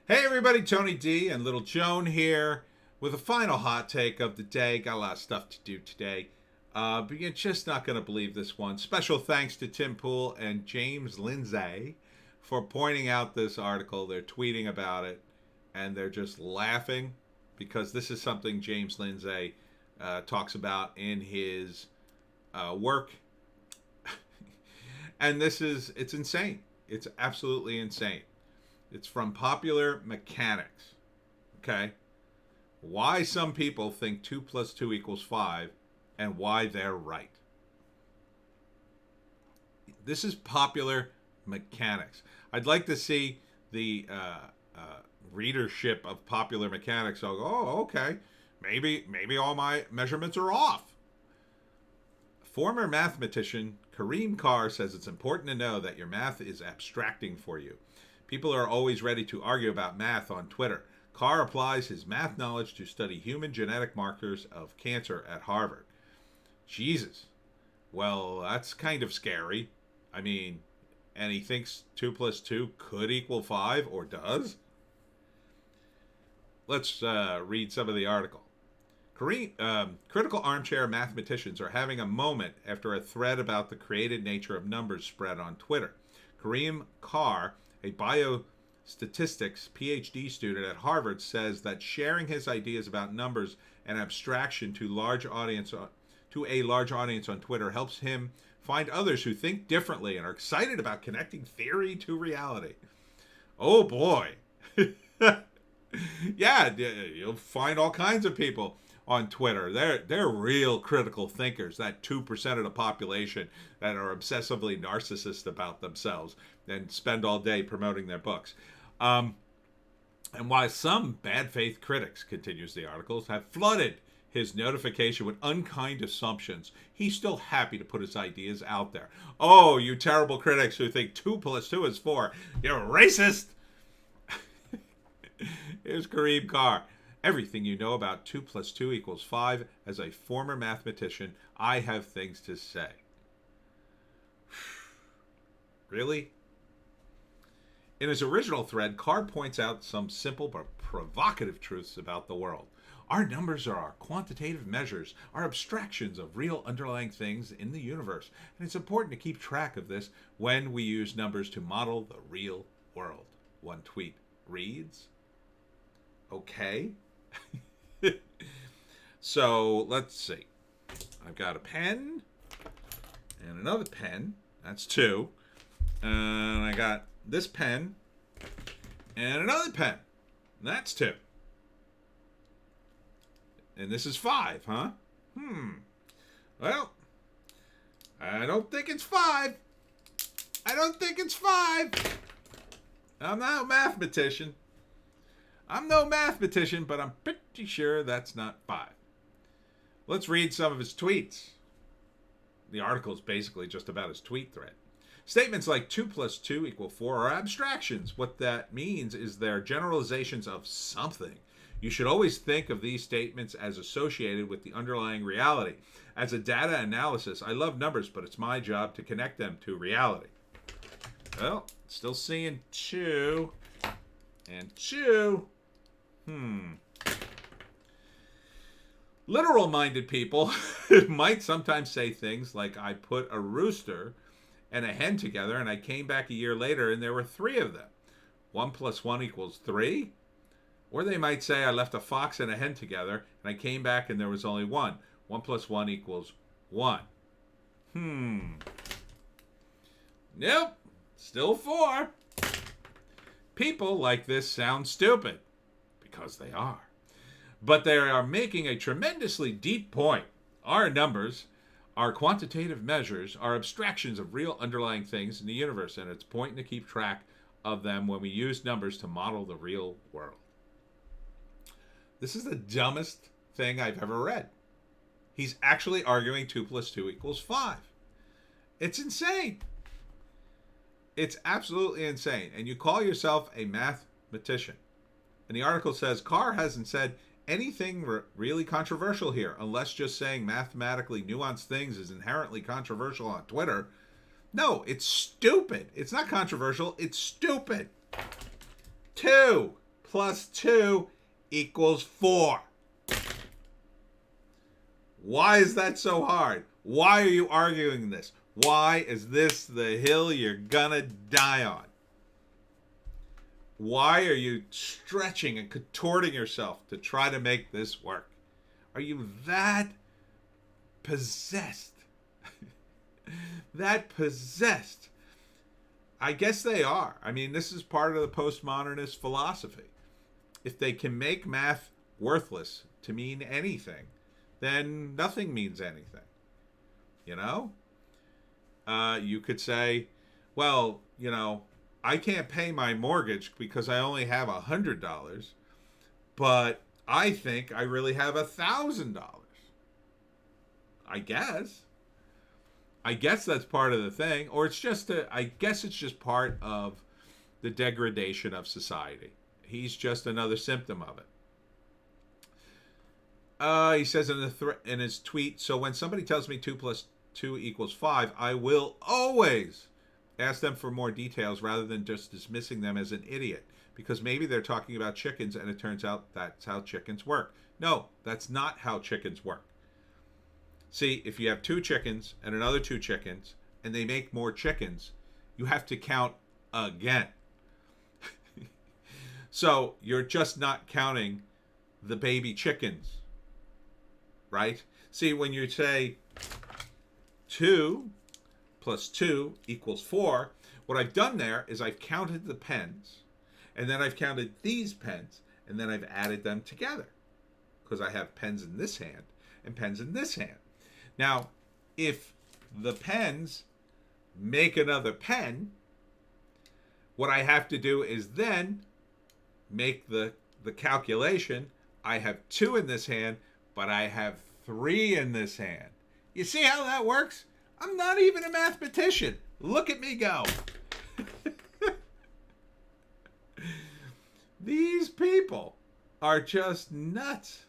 Hey everybody, Tony D and Little Joan here with a final hot take of the day. Got a lot of stuff to do today, but you're just not going to believe this one. Special thanks to Tim Pool and James Lindsay for pointing out this article. They're tweeting about it and they're just laughing because this is something James Lindsay talks about in his work. And it's insane. It's absolutely insane. It's from Popular Mechanics. Okay? Why some people think 2 plus 2 equals 5 and why they're right. This is Popular Mechanics. I'd like to see the readership of Popular Mechanics. I'll go, oh, okay. Maybe all my measurements are off. Former mathematician Kareem Carr says it's important to know that your math is abstracting for you. People are always ready to argue about math on Twitter. Carr applies his math knowledge to study human genetic markers of cancer at Harvard. Jesus. Well, that's kind of scary. I mean, and he thinks 2 plus 2 could equal 5, or does? Let's read some of the article. Critical armchair mathematicians are having a moment after a thread about the created nature of numbers spread on Twitter. Kareem Carr, a biostatistics PhD student at Harvard, says that sharing his ideas about numbers and abstraction to a large audience on Twitter helps him find others who think differently and are excited about connecting theory to reality. Oh boy. Yeah, you'll find all kinds of people on Twitter. They're real critical thinkers, that 2% of the population that are obsessively narcissist about themselves and spend all day promoting their books. And while some bad faith critics, continues the article, have flooded his notification with unkind assumptions, he's still happy to put his ideas out there. Oh, you terrible critics who think 2 plus 2 is 4. You're racist! Here's Kareem Carr. Everything you know about 2 plus 2 equals 5. As a former mathematician, I have things to say. Really? In his original thread, Carr points out some simple but provocative truths about the world. Our numbers are our quantitative measures, our abstractions of real underlying things in the universe, and it's important to keep track of this when we use numbers to model the real world. One tweet reads, okay. So let's see. I've got a pen and another pen. That's 2. And I got this pen and another pen. That's 2. And this is 5, huh? Well, I don't think it's 5. I don't think it's 5. I'm not a mathematician. But I'm pretty sure that's not 5. Let's read some of his tweets. The article is basically just about his tweet thread. Statements like 2 plus 2 equal 4 are abstractions. What that means is they're generalizations of something. You should always think of these statements as associated with the underlying reality. As a data analysis, I love numbers, but it's my job to connect them to reality. Well, still seeing 2 and 2. Literal-minded people might sometimes say things like, I put a rooster and a hen together and I came back a year later and there were 3 of them. 1 plus 1 equals 3? Or they might say, I left a fox and a hen together and I came back and there was only 1. 1 plus 1 equals 1. Nope. Still 4. People like this sound stupid. Because they are. But they are making a tremendously deep point. Our numbers, our quantitative measures, are abstractions of real underlying things in the universe, and it's important to keep track of them when we use numbers to model the real world. This is the dumbest thing I've ever read. He's actually arguing 2 plus 2 equals 5. It's insane. It's absolutely insane. And you call yourself a mathematician. And the article says, Carr hasn't said anything really controversial here, unless just saying mathematically nuanced things is inherently controversial on Twitter. No, it's stupid. It's not controversial. It's stupid. 2 plus 2 equals 4. Why is that so hard? Why are you arguing this? Why is this the hill you're gonna die on? Why are you stretching and contorting yourself to try to make this work? Are you that possessed? That possessed? I guess they are. I mean, this is part of the postmodernist philosophy. If they can make math worthless to mean anything, then nothing means anything. You know? You could say, well, you know, I can't pay my mortgage because I only have $100, but I think I really have $1,000. I guess. I guess that's part of the thing, or it's just I guess it's just part of the degradation of society. He's just another symptom of it. He says in his tweet, so when somebody tells me 2 plus 2 equals 5, I will always ask them for more details rather than just dismissing them as an idiot, because maybe they're talking about chickens and it turns out that's how chickens work. No, that's not how chickens work. See, if you have 2 chickens and another 2 chickens and they make more chickens, you have to count again. So you're just not counting the baby chickens, right? See, when you say 2 plus 2 equals 4, what I've done there is I've counted the pens, and then I've counted these pens, and then I've added them together, because I have pens in this hand and pens in this hand. Now, if the pens make another pen, what I have to do is then make the calculation. I have 2 in this hand, but I have 3 in this hand. You see how that works? I'm not even a mathematician. Look at me go. These people are just nuts.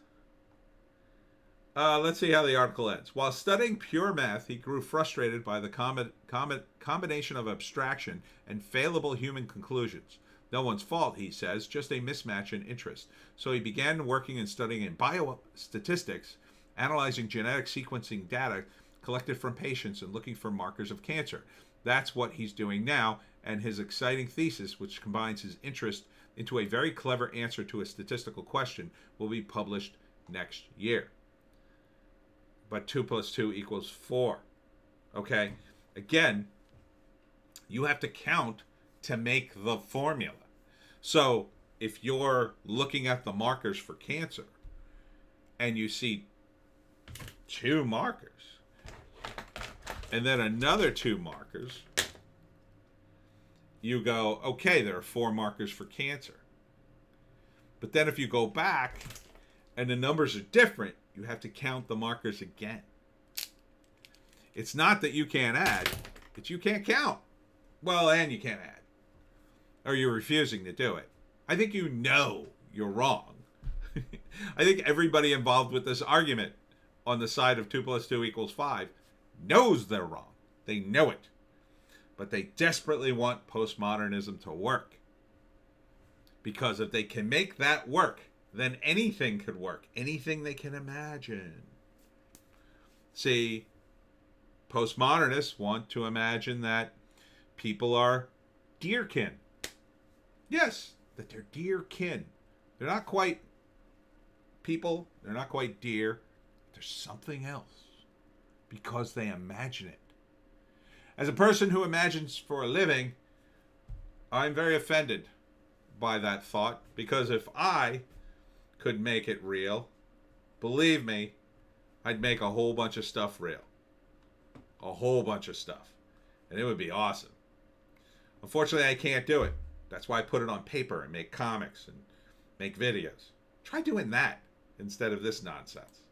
Let's see how the article ends. While studying pure math, he grew frustrated by the combination of abstraction and fallible human conclusions. No one's fault, he says, just a mismatch in interest. So he began working and studying in biostatistics, analyzing genetic sequencing data collected from patients and looking for markers of cancer. That's what he's doing now, and his exciting thesis, which combines his interest into a very clever answer to a statistical question, will be published next year. But 2 plus 2 equals 4. Okay? Again, you have to count to make the formula. So if you're looking at the markers for cancer and you see 2 markers and then another 2 markers, you go, okay, there are 4 markers for cancer. But then if you go back and the numbers are different, you have to count the markers again. It's not that you can't add, it's you can't count. Well, and you can't add. Or you're refusing to do it. I think you know you're wrong. I think everybody involved with this argument on the side of 2 plus 2 equals 5 knows they're wrong. They know it. But they desperately want postmodernism to work. Because if they can make that work, then anything could work. Anything they can imagine. See, postmodernists want to imagine that people are dear kin. Yes, that they're dear kin. They're not quite people. They're not quite dear. There's something else. Because they imagine it. As a person who imagines for a living, I'm very offended by that thought. Because if I could make it real, believe me, I'd make a whole bunch of stuff real. A whole bunch of stuff. And it would be awesome. Unfortunately, I can't do it. That's why I put it on paper and make comics and make videos. Try doing that instead of this nonsense.